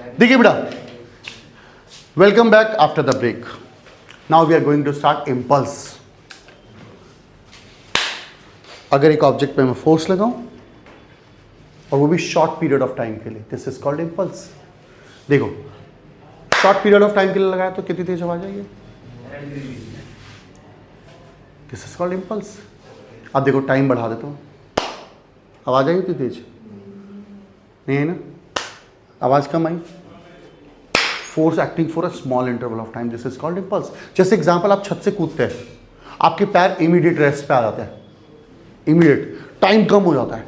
देखिए बेटा, welcome back after the break. Now we are going to start impulse. अगर एक ऑब्जेक्ट पे मैं फोर्स लगाऊं और वो भी शॉर्ट पीरियड ऑफ टाइम के लिए, दिस इज कॉल्ड इम्पल्स. देखो, शॉर्ट पीरियड ऑफ टाइम के लिए लगाया तो कितनी तेज आवाज आई है, दिस इज कॉल्ड इम्पल्स. अब देखो टाइम बढ़ा देता हूँ, आवाज आई इतनी तेज नहीं है ना, आवाज कम आई. Force acting for a small interval of time, this is called impulse. जैसे एग्जांपल, आप छत से कूदते हैं, आपके पैर इमीडिएट रेस्ट पे आ जाते हैं, इमीडिएट टाइम कम हो जाता है.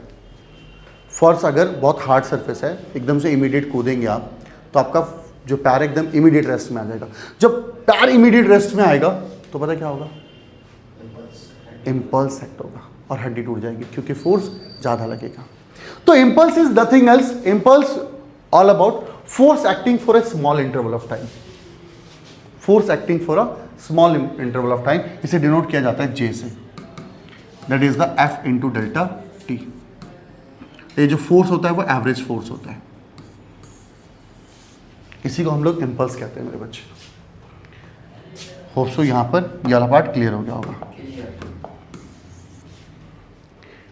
फर्स्ट अगर बहुत हार्ड सरफेस है, एकदम से इमीडिएट कूदेंगे आप, तो आपका जो पैर एकदम इमीडिएट रेस्ट में आ जाएगा. जब पैर इमीडिएट रेस्ट में आएगा तो पता क्या होगा, इम्पल्स एक्ट होगा और हड्डी टूट जाएगी क्योंकि फोर्स ज़्यादा लगेगा. तो impulse is nothing else, impulse all about force acting for a small interval of time. Force acting for a small interval of time, इसे डिनोट किया जाता है जे से, that is the F into delta T. ये जो force होता है वो एवरेज फोर्स होता है, इसी को हम लोग इम्पल्स कहते हैं मेरे बच्चे. होप सो यहाँ पर ये वाला पार्ट क्लियर हो गया होगा.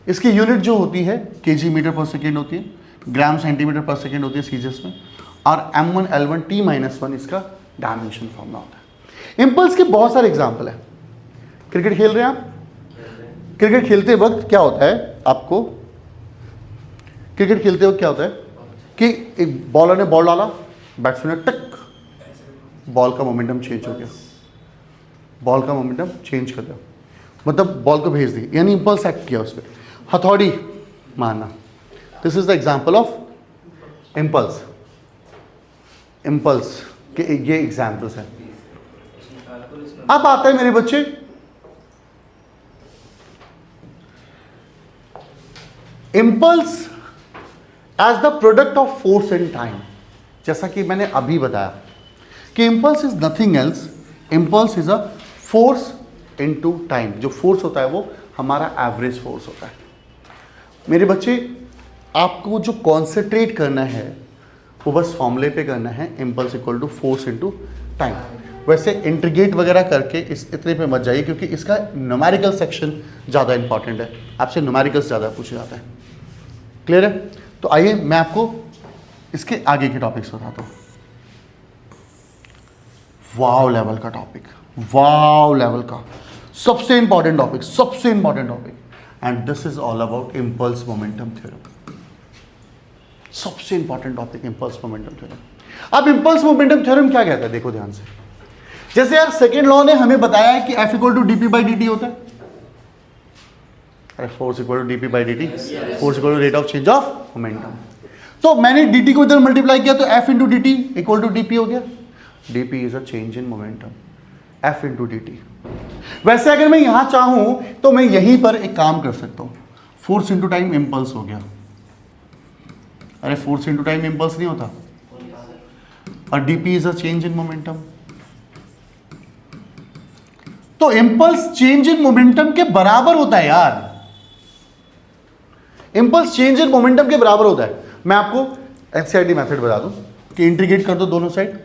इसकी यूनिट जो होती है केजी मीटर पर सेकेंड होती है, ग्राम सेंटीमीटर पर सेकेंड होती है सीजीएस में, और m1 L1 T-1 इसका डायमेंशन फॉर्मूला होता है. इम्पल्स के बहुत सारे एग्जाम्पल है. क्रिकेट खेल रहे हैं आप, क्रिकेट खेलते वक्त क्या होता है, आपको क्रिकेट खेलते वक्त क्या होता है कि एक बॉलर ने बॉल डाला, बैट्समैन ने टक, बॉल का मोमेंटम चेंज हो गया, बॉल का मोमेंटम चेंज कर दिया, मतलब बॉल को भेज दी, यानी इम्पल्स एक्ट किया उस पर, हथौड़ी मारना. This is the example of impulse. Impulse के ये एग्जाम्पल्स हैं. अब आता है मेरे बच्चे impulse as the product of force and time. जैसा कि मैंने अभी बताया कि impulse is nothing else, impulse is a force into time. जो फोर्स होता है वो हमारा एवरेज फोर्स होता है. मेरे बच्चे, आपको जो कॉन्सेंट्रेट करना है वो बस फॉर्मूले पे करना है, impulse equal to force into time. वैसे इंटीग्रेट वगैरह करके इस इतने पे मत जाइए, क्योंकि इसका न्यूमेरिकल सेक्शन ज़्यादा इंपॉर्टेंट है, आपसे न्यूमेरिकल्स ज़्यादा पूछा जाता है. क्लियर है? तो आइए मैं आपको इसके आगे के टॉपिक्स बताता हूँ. वाव लेवल का टॉपिक, वाव लेवल का सबसे इंपॉर्टेंट टॉपिक, सबसे important topic, and this is all about impulse momentum theorem. सबसे important topic impulse momentum theorem. अब इम्पल्स मोमेंटम थ्योरम क्या कहता है, देखो ध्यान से. जैसे यार सेकेंड लॉ ने हमें बताया है कि F equal to DP by D T होता है. अरे force equal to DP by D T, force equal to rate of change of momentum. तो मैंने डी टी को इधर मल्टीप्लाई किया तो F into D T equal to DP हो गया. DP is a change in momentum, F into D T. वैसे अगर मैं यहां चाहूं तो मैं यहीं पर एक काम कर सकता हूं, फोर्स इंटू टाइम इम्पल्स हो गया. अरे फोर्स इंटू टाइम इम्पल्स नहीं होता, और DP is a change in momentum. तो इम्पल्स चेंज इन मोमेंटम के बराबर होता है यार, इम्पल्स चेंज इन मोमेंटम के बराबर होता है. मैं आपको एनसीईआरटी मेथड बता दूं कि इंटीग्रेट कर दो दोनों साइड,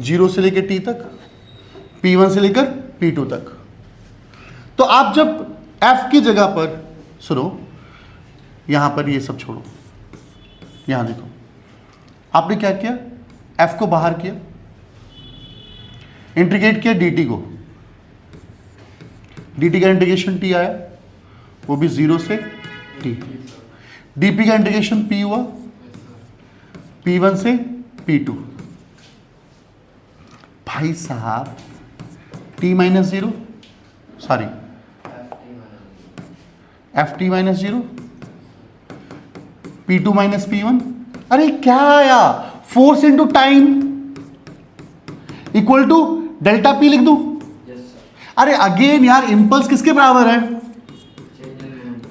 0 से लेकर t तक, p1 से लेकर p2 तक. तो आप जब f की जगह पर, सुनो यहां पर ये सब छोड़ो, यहां देखो आपने क्या किया, f को बाहर किया, इंटीग्रेट किया dt को, dt का इंटीग्रेशन t आया, वो भी 0 से t. dp का इंटीग्रेशन p हुआ, p1 से p2. भाई साहब t minus 0, sorry F T minus 0, p2 minus p1. अरे क्या आया, force into time equal to delta p लिख दूं. अरे अगेन यार, इम्पल्स किसके बराबर है,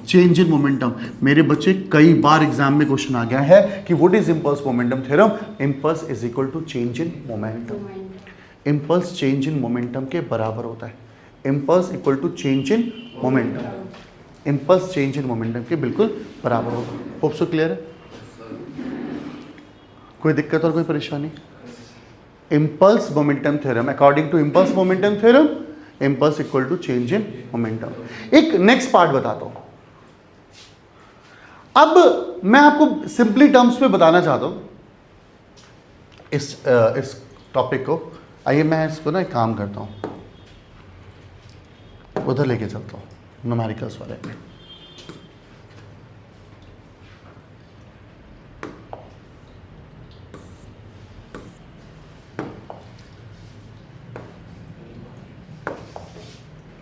चेंज इन मोमेंटम. मेरे बच्चे कई बार एग्जाम में क्वेश्चन आ गया है कि what is impulse momentum theorem. Impulse is equal to change in momentum. Impulse change in momentum के बराबर होता है. Impulse equal to change in momentum, impulse change in momentum के बिल्कुल बराबर होगा. होप सो क्लियर है. कोई दिक्कत और कोई परेशानी? Impulse momentum theorem, according to impulse momentum theorem, impulse equal to change in momentum. एक नेक्स्ट पार्ट बताता हूं। अब मैं आपको सिंपली टर्म्स में बताना चाहता हूं इस टॉपिक को। आइए मैं इसको ना एक काम करता हूं, उधर लेके चलता हूं, न्यूमेरिकल्स वाले में।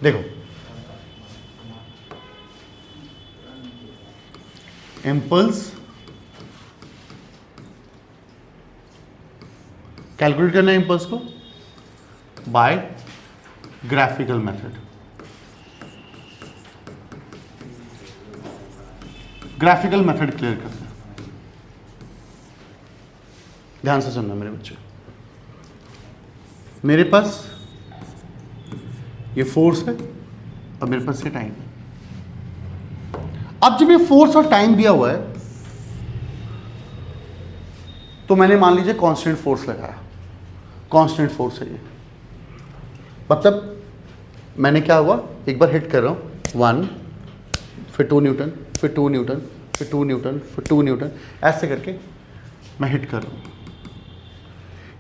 देखो, इम्पल्स कैलकुलेट करना है इम्पल्स को by graphical method. Graphical method clear करते हैं। ध्यान से सुनना मेरे बच्चे। मेरे पास ये फोर्स है और मेरे पास ये टाइम है। अब जब ये फोर्स और टाइम दिया हुआ है तो मैंने मान लीजिए कांस्टेंट फोर्स लगाया। कांस्टेंट फोर्स है ये, मतलब मैंने क्या हुआ, एक बार हिट कर रहा हूं 1, फिर 2 न्यूटन, फिर 2 न्यूटन, फिर 2 न्यूटन, फिर 2 न्यूटन, ऐसे करके मैं हिट कर रहा हूं।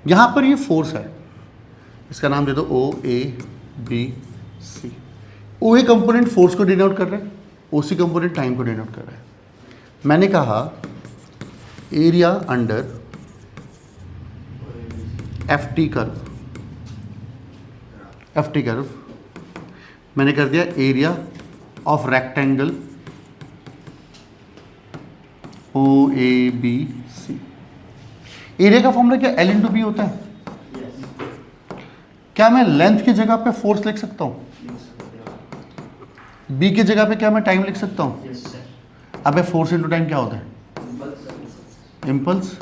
यहां पर ये फोर्स है, इसका नाम दे दो O A B C. O A component force को डिनोट कर रहे हैं, ओ सी कंपोनेंट टाइम को डिनोट कर रहा है। मैंने कहा area under F T curve, F T curve मैंने कर दिया area of rectangle O A B C. Area का फॉर्मूला क्या, एल इंटू बी होता है। क्या मैं लेंथ की जगह पे फोर्स लिख सकता हूं? बी की जगह पे क्या मैं टाइम लिख सकता हूं? अबे फोर्स इंटू टाइम क्या होता है? इम्पल्स।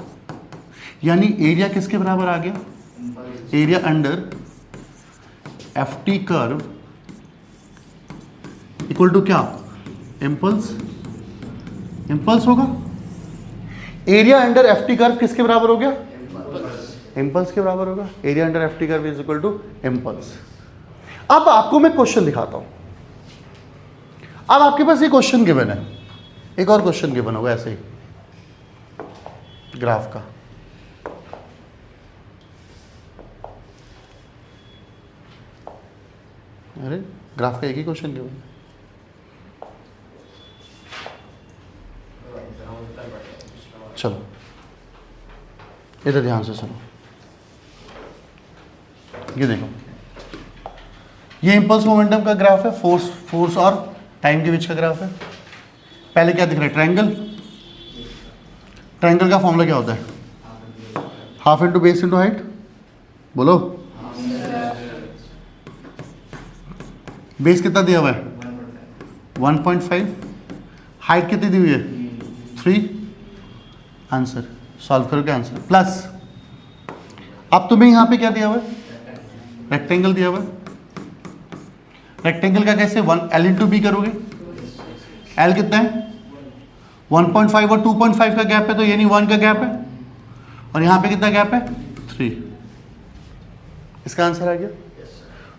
यानी एरिया किसके बराबर आ गया? Area under F T curve equal to क्या? इम्पल्स। इम्पल्स होगा। Area under F T curve किसके बराबर हो गया? इम्पल्स के बराबर होगा। Area under F T curve is equal to impulse. अब आपको मैं क्वेश्चन दिखाता हूं। अब आपके पास ये क्वेश्चन गिवन है, एक और क्वेश्चन गिवन होगा ऐसे ही ग्राफ का। अरे ग्राफ का एक ही क्वेश्चन गिवन है। चलो इधर ध्यान से सुनो, ये देखो, ये इंपल्स मोमेंटम का ग्राफ है, फोर्स और टाइम के बीच का ग्राफ है। पहले क्या दिख रहा है? ट्रायंगल। ट्रायंगल का फॉर्मूला क्या होता है? Half into base into height. बोलो, बेस कितना दिया हुआ है? 1.5। हाइट कितनी दी हुई है? 3। आंसर सॉल्व करोगे, आंसर प्लस। अब तुम्हें यहां पे क्या दिया हुआ है? रेक्टेंगल दिया हुआ है। रेक्टेंगल का कैसे? 1 एल इंटू बी करोगे। एल कितना है? 1.5 और 2.5 का गैप है, तो यानी 1 का गैप है। और यहां पे कितना गैप है? 3। इसका आंसर आ गया।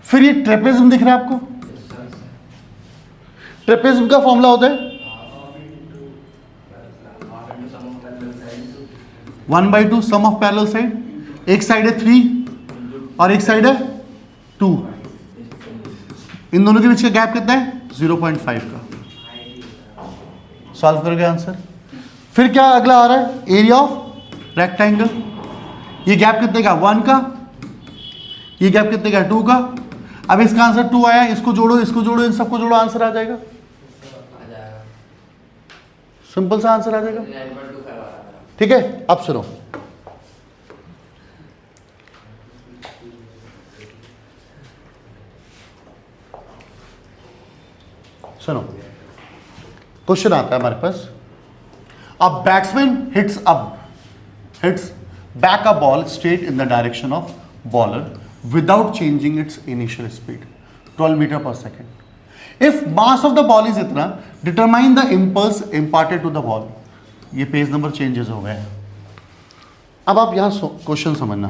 फिर ये ट्रेपेजियम दिख रहा है आपको? ट्रेपेजियम का फॉर्मूला होता है 1/2 सम ऑफ पैरेलल साइड। एक साइड है 3 और एक साइड है 2। इन दोनों के बीच का गैप कितना है? 0.5 का। सॉल्व करोगे, आंसर। फिर क्या अगला आ रहा है? Area of rectangle. ये गैप कितने का? 1 का। ये गैप कितने का? 2 का। अब इसका आंसर 2 आया, इसको जोड़ो, इसको जोड़ो, इन सबको जोड़ो, आंसर आ जाएगा। सिंपल सा आंसर आ जाएगा। ठीक है, अब सुनो, सुनो, क्वेश्चन आता है हमारे पास। A batsman hits back a ball straight in the direction of bowler without changing its initial speed 12 metre per second. If mass of the ball is इतना, determine the impulse imparted to the ball. ये page number changes हो गए हैं। अब आप यहाँ question समझना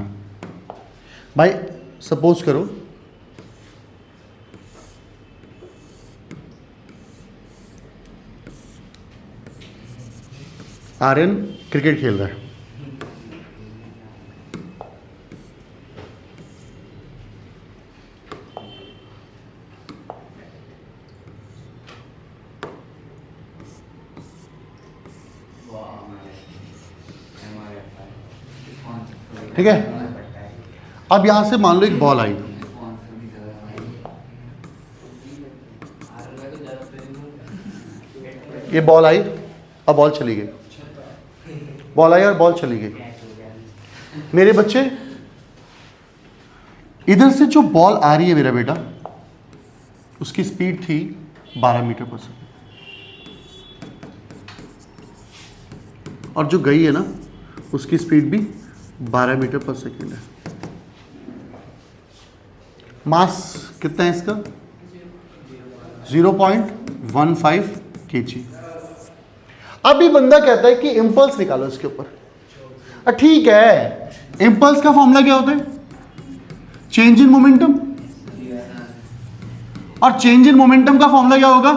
भाई, सपोज करो आर्यन क्रिकेट खेल रहा है, ठीक है। अब यहां से मान लो एक बॉल आई, ये बॉल आई और बॉल चली गई, बॉल आई और बॉल चली गई। मेरे बच्चे, इधर से जो बॉल आ रही है मेरा बेटा, उसकी स्पीड थी 12 मीटर पर सेकेंड, और जो गई है ना उसकी स्पीड भी 12 मीटर पर सेकेंड है। मास कितना है इसका? 0.15 kg। अभी बंदा कहता है कि इंपल्स निकालो इसके ऊपर। ठीक है, इंपल्स का फॉर्मूला क्या होता है? चेंज इन मोमेंटम, और चेंज इन मोमेंटम का फॉर्मूला क्या होगा?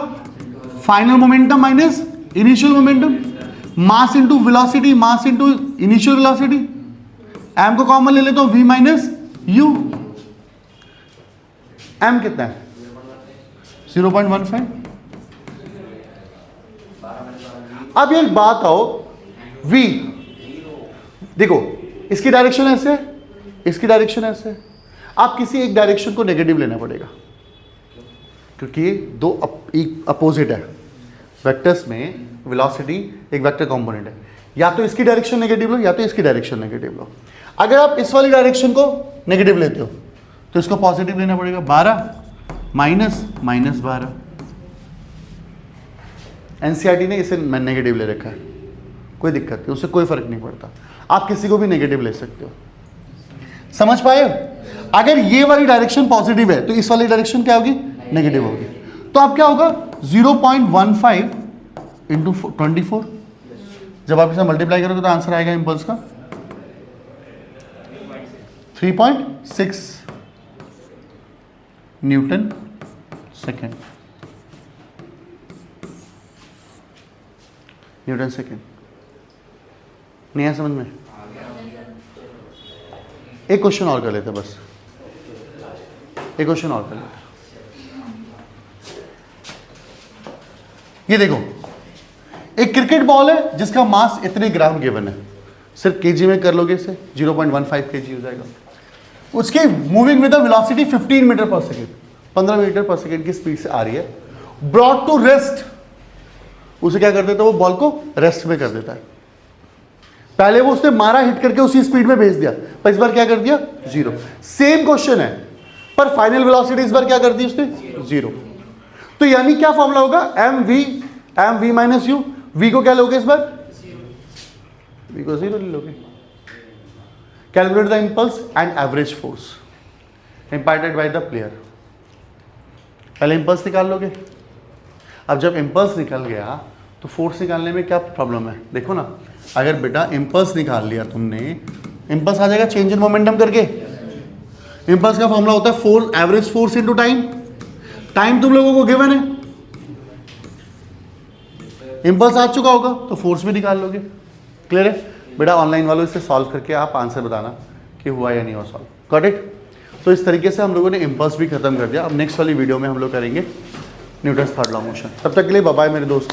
Final momentum minus initial momentum, mass into velocity, mass into initial velocity. M को कॉमन ले लेता हूं, v माइनस यू। एम कितना है? 0.15। अब एक बात आओ, v देखो, इसकी डायरेक्शन ऐसे है, इसकी डायरेक्शन ऐसे है। आप किसी एक डायरेक्शन को नेगेटिव लेना पड़ेगा, क्योंकि ये दो अपोजिट है। वेक्टर्स में वेलोसिटी एक वेक्टर कंपोनेंट है, या तो इसकी डायरेक्शन नेगेटिव लो या तो इसकी डायरेक्शन नेगेटिव लो। अगर आप इस वाली डायरेक्शन को नेगेटिव लेते हो तो इसको पॉजिटिव लेना पड़ेगा। 12 माइनस -12। एनसीईआरटी ने इसे नेगेटिव ले रखा है, कोई दिक्कत नहीं, उससे कोई फर्क नहीं पड़ता। आप किसी को भी नेगेटिव ले सकते हो। समझ पाए? अगर ये वाली डायरेक्शन पॉजिटिव है तो इस वाली डायरेक्शन क्या होगी? नेगेटिव होगी। तो अब क्या होगा? 0.15 इंटू 24। जब आप इसे मल्टीप्लाई करोगे तो आंसर आएगा इंपल्स का 3.6 न्यूटन सेकेंड। Newton second. नहीं है समझ में? एक क्वेश्चन और कर लेते, बस एक क्वेश्चन और कर लेते। ये देखो, एक क्रिकेट बॉल है जिसका मास इतने ग्राम गिवन है, सिर्फ केजी में कर लोगे इसे 0.15 kg हो जाएगा। उसकी moving with the velocity 15 metre per second, 15 metre per second की स्पीड से आ रही है। ब्रॉट टू रेस्ट, उसे क्या कर देता है? वो बॉल को रेस्ट में कर देता है। पहले वो उसने मारा, हिट करके उसी स्पीड में भेज दिया, पर इस बार क्या कर दिया? 0। सेम क्वेश्चन है, पर फाइनल वेलोसिटी इस बार क्या कर दी उसने? 0। तो यानी क्या फॉर्मूला होगा? M V minus U. V को क्या लोगे इस बार? वी को 0 ले लोगे। Calculate the impulse and average force imparted by the player. पहले इंपल्स निकाल लोगे। अब जब इंपल्स निकल गया तो फोर्स निकालने में क्या प्रॉब्लम है? देखो ना, अगर बेटा इंपल्स निकाल लिया तुमने, इंपल्स आ जाएगा चेंज इन मोमेंटम करके। इंपल्स का फॉर्मूला होता है force, average force into time. Time तुम लोगों को गिवन है, इंपल्स आ चुका होगा तो फोर्स भी निकाल लोगे। क्लियर है बेटा? ऑनलाइन वालों इसे सॉल्व करके आप आंसर बताना कि हुआ या नहीं हुआ सॉल्व। Got it? तो इस तरीके से हम लोगों ने इंपल्स भी खत्म कर दिया। अब नेक्स्ट वाली वीडियो में हम लोग करेंगे न्यूटन्स थर्ड लॉ मोशन। तब तक के लिए बाय बाय मेरे दोस्त।